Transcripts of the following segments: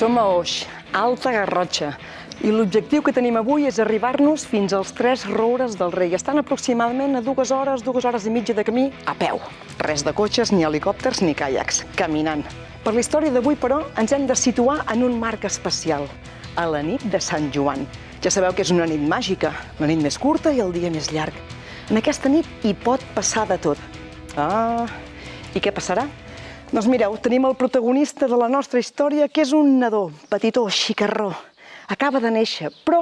Som a Oix, Alta Garrotxa, i l'objectiu que tenim avui és arribar-nos fins als 3 roures del Rei. Estan aproximadament a 2 hores i mitja de camí a peu. Res de cotxes, ni helicòpters, ni caiacs, caminant. Per la història d'avui, però, ens hem de situar en un marc especial, a la nit de Sant Joan. Ja sabeu que és una nit màgica, la nit més curta i el dia més llarg. En aquesta nit hi pot passar de tot. I què passarà? Doncs mireu, tenim el protagonista de la nostra història, que és un nadó, petitó, xicarró. Acaba de néixer, però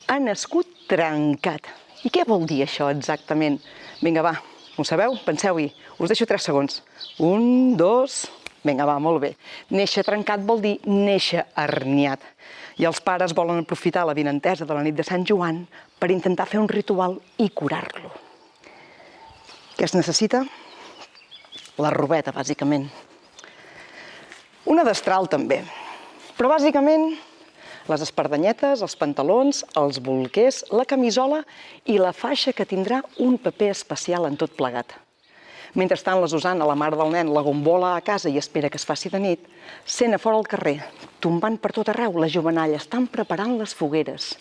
ha nascut trencat. I què vol dir això exactament? Vinga, va, ho sabeu? Penseu-hi. Us deixo 3 segons. 1, 2... Vinga, va, molt bé. Néixer trencat vol dir néixer herniat. I els pares volen aprofitar la vinentesa de la nit de Sant Joan per intentar fer un ritual i curar-lo. Què es necessita? La robeta, bàsicament. Una destral, també. Però, bàsicament, les espardenyetes, els pantalons, els bolquers, la camisola i la faixa que tindrà un paper especial en tot plegat. Mentrestant, la Susana, la mare del nen, la gombola a casa i espera que es faci de nit, sent a fora al carrer, tombant per tot arreu, la jovenalla estan preparant les fogueres.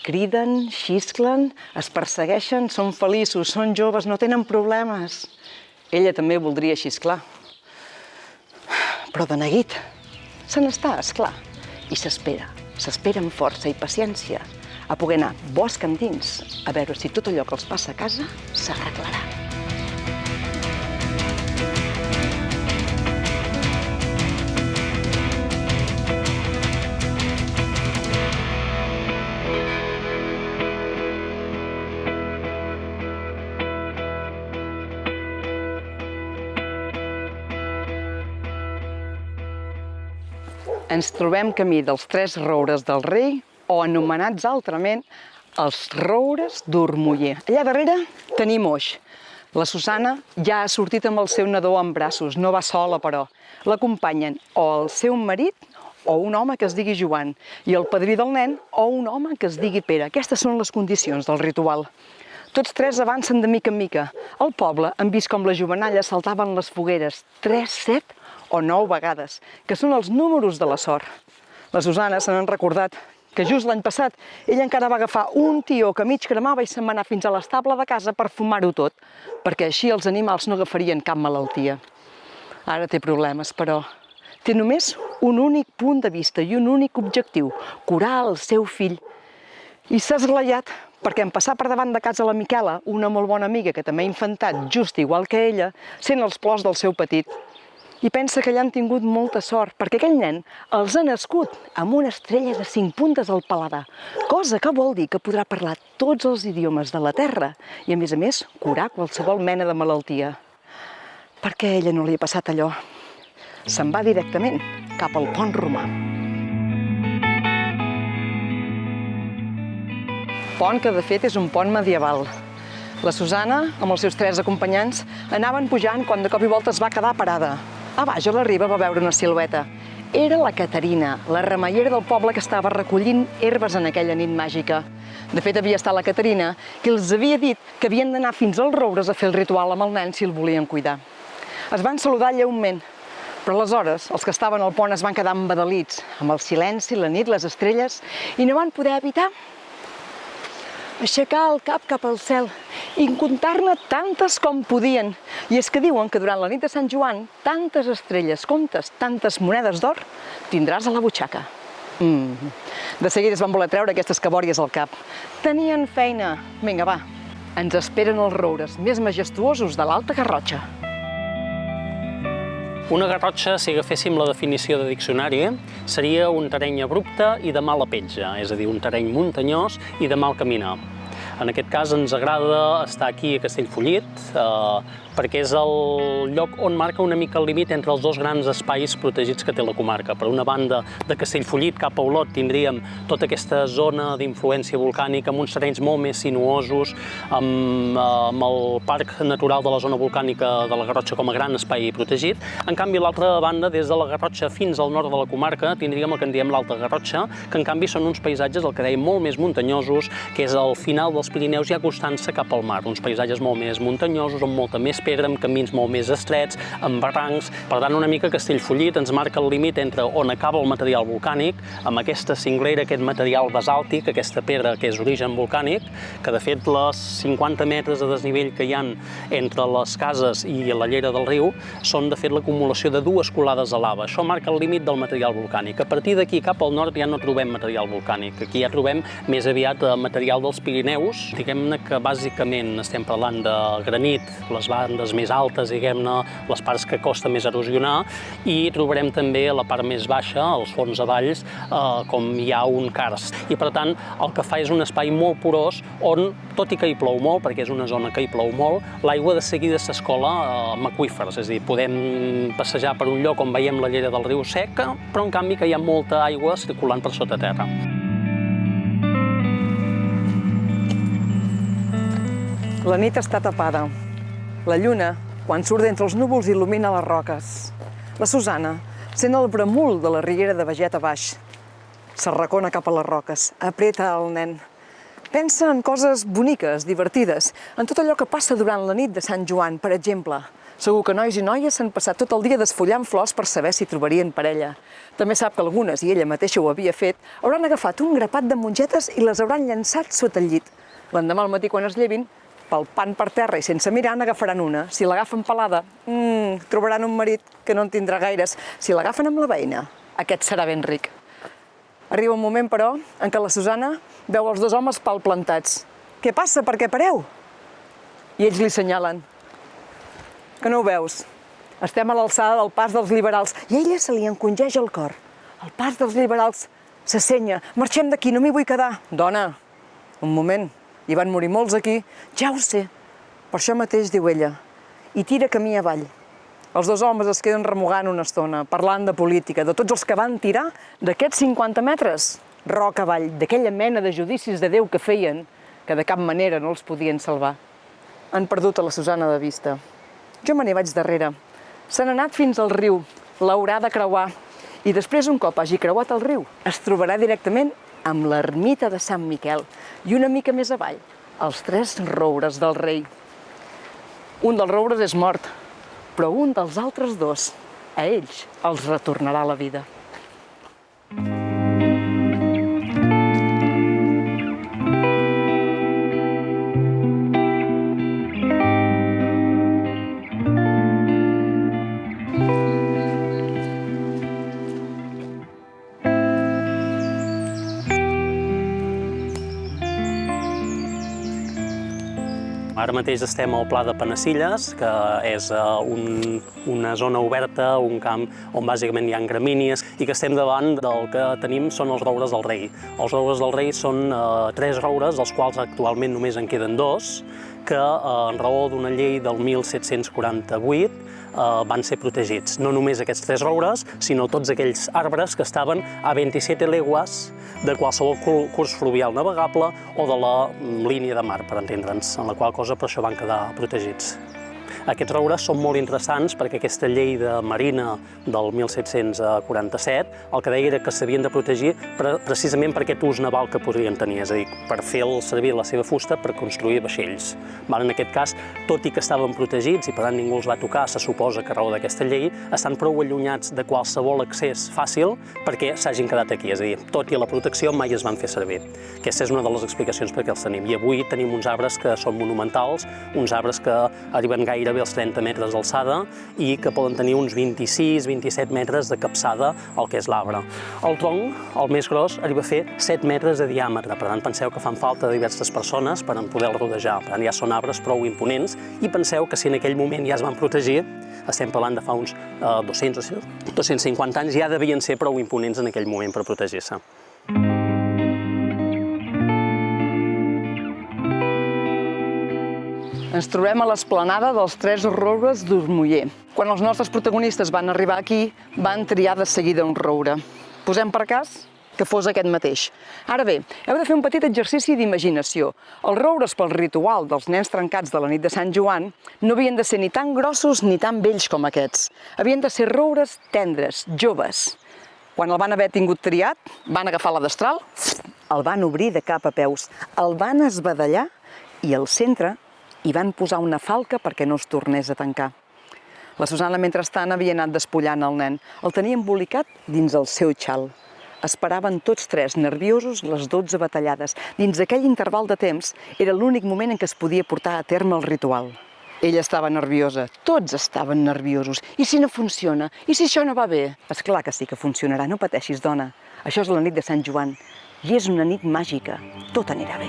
Criden, xisclen, es persegueixen, són feliços, són joves, no tenen problemes. Ella també voldria xisclar. Però de neguit, se n'està, esclar, i s'espera amb força i paciència a poder anar bosc endins a veure si tot allò que els passa a casa s'arreglarà. Ens trobem camí dels 3 roures del Rei, o anomenats altrament els roures d'Ormuller. Allà darrere tenim Oix. La Susana ja ha sortit amb el seu nadó en braços, no va sola, però. L'acompanyen o el seu marit o un home que es digui Joan, i el padrí del nen o un home que es digui Pere. Aquestes són les condicions del ritual. Tots 3 avancen de mica en mica. Al poble han vist com les jovenalles saltaven les fogueres 3, 7 o 9 vegades, que són els números de la sort. La Susana se n'han recordat que just l'any passat ella encara va agafar un tió que mig cremava i se'n va anar fins a l'estable de casa per fumar-ho tot, perquè així els animals no agafarien cap malaltia. Ara té problemes, però té només un únic punt de vista i un únic objectiu, curar el seu fill. I s'ha esglaiat perquè en passar per davant de casa la Miquela, una molt bona amiga que també ha infantat just igual que ella, sent els plors del seu petit. I pensa que allà han tingut molta sort, perquè aquell nen els ha nascut amb una estrella de 5 puntes al paladar, cosa que vol dir que podrà parlar tots els idiomes de la terra i, a més, curar qualsevol mena de malaltia. Per què a ella no li ha passat allò? Se'n va directament cap al pont romà. Pont que, de fet, és un pont medieval. La Susana, amb els seus 3 acompanyants, anaven pujant quan de cop i volta es va quedar parada. A baix, a la riba, va veure una silueta. Era la Caterina, la remeiera del poble que estava recollint herbes en aquella nit màgica. De fet, havia estat la Caterina que els havia dit que havien d'anar fins als roures a fer el ritual amb el nen si el volien cuidar. Es van saludar lleument, però aleshores els que estaven al pont es van quedar embadalits, amb el silenci, la nit, les estrelles, i no van poder evitar aixecar el cap al cel i comptar-ne tantes com podien. I és que diuen que durant la nit de Sant Joan, tantes estrelles comptes, tantes monedes d'or, tindràs a la butxaca. De seguida es van voler treure aquestes cabòries al cap. Tenien feina. Vinga, va, ens esperen els roures més majestuosos de l'Alta Garrotxa. Una garrotxa, si agaféssim la definició de diccionari, seria un terreny abrupte i de mala petja, és a dir, un terreny muntanyós i de mal caminar. En aquest cas ens agrada estar aquí a Castellfollit perquè és el lloc on marca una mica el límit entre els 2 grans espais protegits que té la comarca. Per una banda, de Castellfollit cap a Olot tindríem tota aquesta zona d'influència volcànica amb uns terrenys molt més sinuosos, amb el Parc Natural de la Zona Volcànica de la Garrotxa com a gran espai protegit. En canvi, a l'altra banda, des de la Garrotxa fins al nord de la comarca, tindríem el que en diem l'Alta Garrotxa, que en canvi són uns paisatges, el que dèiem, molt més muntanyosos, que és al final dels Pirineus ja acostant-se cap al mar, uns paisatges molt més muntanyosos, amb molta més pedra, amb camins molt més estrets, amb barrancs. Per tant, una mica Castellfollit ens marca el límit entre on acaba el material volcànic, amb aquesta cinglera, aquest material basàltic, aquesta pedra que és origen volcànic, que de fet les 50 metres de desnivell que hi ha entre les cases i la llera del riu són de fet l'acumulació de dues colades de lava. Això marca el límit del material volcànic. A partir d'aquí cap al nord ja no trobem material volcànic. Aquí ja trobem més aviat material dels Pirineus. Diguem-ne que bàsicament estem parlant de granit, les bandes més altes, diguem-ne, les parts que costa més erosionar, i trobarem també a la part més baixa, als fons avalls, com hi ha un karst. I per tant, el que fa és un espai molt porós on, tot i que hi plou molt, perquè és una zona que hi plou molt, l'aigua de seguida s'escola amb aqüífers, és a dir, podem passejar per un lloc on veiem la llera del riu seca, però en canvi que hi ha molta aigua circulant per sota terra. La nit està tapada. La lluna, quan surt d'entre els núvols, il·lumina les roques. La Susana sent el bramul de la riera de Beget a baix. S'arracona cap a les roques, apreta el nen. Pensa en coses boniques, divertides, en tot allò que passa durant la nit de Sant Joan, per exemple. Segur que nois i noies s'han passat tot el dia desfollant flors per saber si trobarien parella. També sap que algunes, i ella mateixa ho havia fet, hauran agafat un grapat de mongetes i les hauran llançat sota el llit. L'endemà al matí, quan es llevin, palpant per terra i sense mirar, n'agafaran una. Si l'agafen pelada, trobaran un marit que no en tindrà gaires. Si l'agafen amb la veïna, aquest serà ben ric. Arriba un moment, però, en què la Susana veu els dos homes palplantats. Què passa? Per què pareu? I ells li senyalen. Que no ho veus? Estem a l'alçada del pas dels liberals. I a ella se li encongeix el cor. El pas dels liberals s'assenya. Marxem d'aquí, no m'hi vull quedar. Dona, un moment. Hi van morir molts aquí. Ja ho sé. Per això mateix, diu ella. I tira camí avall. Els dos homes es queden remugant una estona, parlant de política, de tots els que van tirar d'aquests 50 metres, roca avall, d'aquella mena de judicis de Déu que feien, que de cap manera no els podien salvar. Han perdut a la Susana de vista. Jo me n'hi vaig darrere. Se n'ha anat fins al riu, l'haurà de creuar, i després, un cop hagi creuat el riu, es trobarà directament amb l'ermita de Sant Miquel i una mica més avall, els 3 roures del rei. Un dels roures és mort, però un dels altres 2, a ells els retornarà la vida. Ara mateix estem al Pla de Penacilles, que és una zona oberta, un camp on bàsicament hi ha gramínies, i que estem davant del que tenim són els roures del rei. Els roures del rei són 3 roures, dels quals actualment només en queden 2, que en raó d'una llei del 1748 van ser protegits. No només aquests 3 roures, sinó tots aquells arbres que estaven a 27 legues de qualsevol curs fluvial navegable o de la línia de mar, per entendre'ns, en la qual cosa per això van quedar protegits. Aquests roures són molt interessants perquè aquesta llei de marina del 1747 el que deia era que s'havien de protegir precisament per aquest ús naval que podrien tenir, és a dir, per fer servir la seva fusta per construir vaixells. En aquest cas, tot i que estaven protegits i per tant ningú els va tocar, se suposa que a raó d'aquesta llei, estan prou allunyats de qualsevol accés fàcil perquè s'hagin quedat aquí, és a dir, tot i la protecció mai es van fer servir. Aquesta és una de les explicacions per què els tenim. I avui tenim uns arbres que són monumentals, uns arbres que arriben gairebé als 30 metres d'alçada i que poden tenir uns 26-27 metres de capçada al que és l'arbre. El tronc, el més gros, arriba a fer 7 metres de diàmetre, per tant penseu que fan falta diverses persones per poder-el rodejar, per tant ja són arbres prou imponents i penseu que si en aquell moment ja es van protegir, estem parlant de fa uns 200 o 250 anys, ja devien ser prou imponents en aquell moment per protegir-se. Ens trobem a l'esplanada dels 3 roures d'Urmuller. Quan els nostres protagonistes van arribar aquí, van triar de seguida un roure. Posem per cas que fos aquest mateix. Ara bé, heu de fer un petit exercici d'imaginació. Els roures pel ritual dels nens trencats de la nit de Sant Joan no havien de ser ni tan grossos ni tan vells com aquests. Havien de ser roures tendres, joves. Quan el van haver tingut triat, van agafar la destral, el van obrir de cap a peus, el van esbadallar i al centre i van posar una falca perquè no es tornés a tancar. La Susana, mentrestant, havia anat despullant el nen. El tenia embolicat dins el seu xal. Esperaven tots tres, nerviosos, les 12 batallades. Dins aquell interval de temps, era l'únic moment en què es podia portar a terme el ritual. Ella estava nerviosa, tots estaven nerviosos. I si no funciona? I si això no va bé? Esclar que sí que funcionarà, no pateixis, dona. Això és la nit de Sant Joan, i és una nit màgica. Tot anirà bé.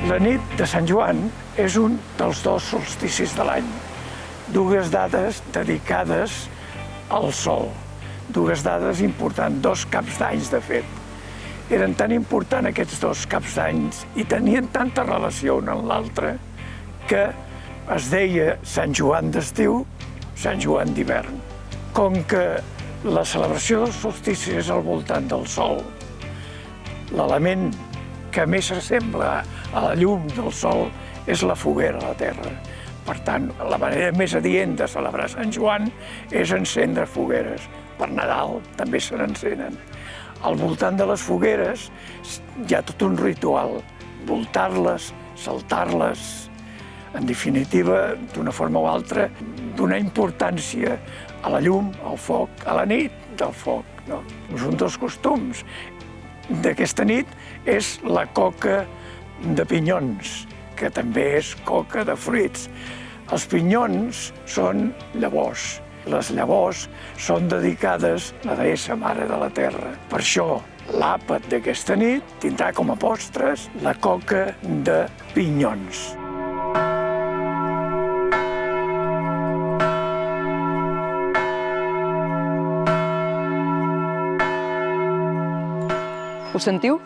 La nit de Sant Joan és un dels 2 solsticis de l'any. 2 dates dedicades al sol. 2 dates importants, 2 caps d'anys, de fet. Eren tan importants aquests 2 caps d'anys i tenien tanta relació un amb l'altre que es deia Sant Joan d'estiu, Sant Joan d'hivern. Com que la celebració dels solsticis és al voltant del sol, l'element que més s'assembla a la llum del sol és la foguera a la terra. Per tant, la manera més adient de celebrar Sant Joan és encendre fogueres. Per Nadal també se n'encenen. Al voltant de les fogueres hi ha tot un ritual. Voltar-les, saltar-les, en definitiva, d'una forma o altra, donar importància a la llum, al foc, a la nit del foc. No? Un dels costums d'aquesta nit és la coca de pinyons, que també és coca de fruits. Els pinyons són llavors. Les llavors són dedicades a la deessa mare de la terra. Per això, l'àpat d'aquesta nit tindrà com a postres la coca de pinyons. Ho sentiu?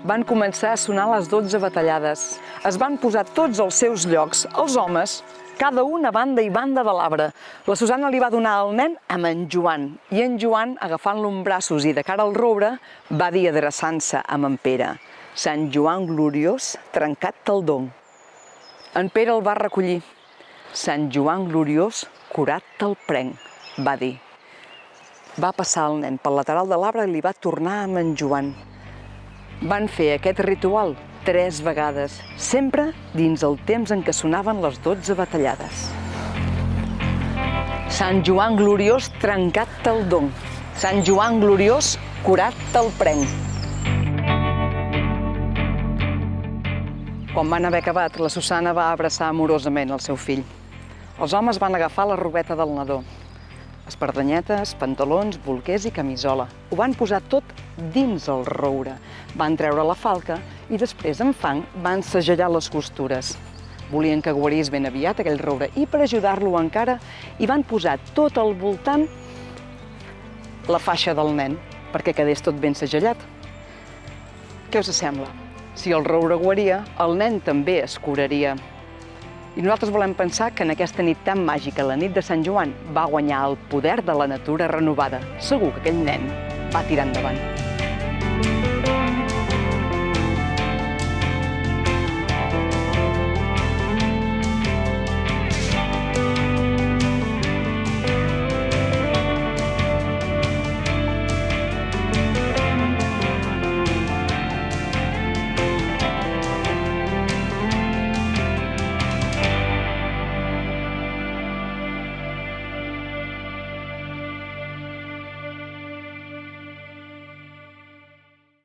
Van començar a sonar les 12 batallades. Es van posar tots als seus llocs, els homes, cada un a banda i banda de l'arbre. La Susana li va donar el nen amb en Joan, i en Joan, agafant-lo en braços i de cara al roure, va dir adreçant-se amb en Pere: Sant Joan gloriós, trencat te'l don. En Pere el va recollir. Sant Joan gloriós, curat te'l prenc, va dir. Va passar el nen pel lateral de l'arbre i li va tornar amb en Joan. Van fer aquest ritual 3 vegades, sempre dins el temps en què sonaven les 12 batallades. Sant Joan gloriós, trencat te'l don. Sant Joan gloriós, curat te'l prenc. Quan van haver acabat, la Susana va abraçar amorosament el seu fill. Els homes van agafar la robeta del nadó. Espardenyetes, pantalons, bolquers i camisola. Ho van posar tot dins el roure. Van treure la falca i després, amb fang, van segellar les costures. Volien que guarís ben aviat aquell roure i, per ajudar-lo encara, hi van posar tot al voltant la faixa del nen, perquè quedés tot ben segellat. Què us sembla? Si el roure guaria, el nen també es curaria. I nosaltres volem pensar que en aquesta nit tan màgica, la nit de Sant Joan, va guanyar el poder de la natura renovada. Segur que aquell nen va tirar endavant.